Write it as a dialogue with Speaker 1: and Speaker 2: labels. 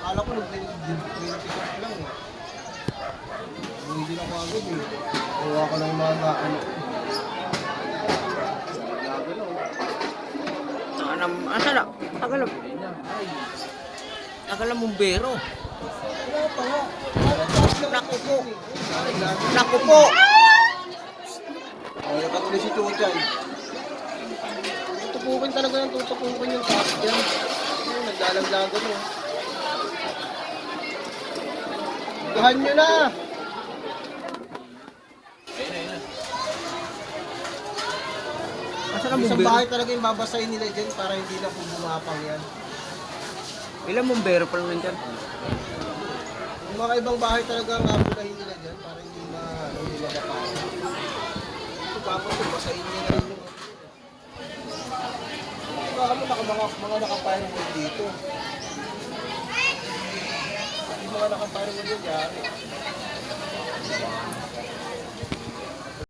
Speaker 1: Akala ko nag-pick lang eh. Hindi lang ako agad eh. Kuha ko lang yung mga ano.
Speaker 2: Asa na? Tagal na bumbero.
Speaker 1: Wala pa nga.
Speaker 2: Naku po. Naku po.
Speaker 1: Ay, nakatuloy si Chuchay. Tutupukin talaga ng tutupukin yung taas dyan. Naglalaglagan mo. Gahan nyo na!
Speaker 2: Asa na
Speaker 1: Isang
Speaker 2: bumbero?
Speaker 1: bahay talaga yung babasahin nila dyan para hindi na po bumapang yan.
Speaker 2: Ilang bumbero pa naman dyan?
Speaker 1: Yung mga ibang bahay talaga ang apulahin nila dyan para hindi mabapang. Ito tapos yung basahin nila rin yung... Baka mo mga nakapirewall dito. Yung mga nakapirewall yun, yari.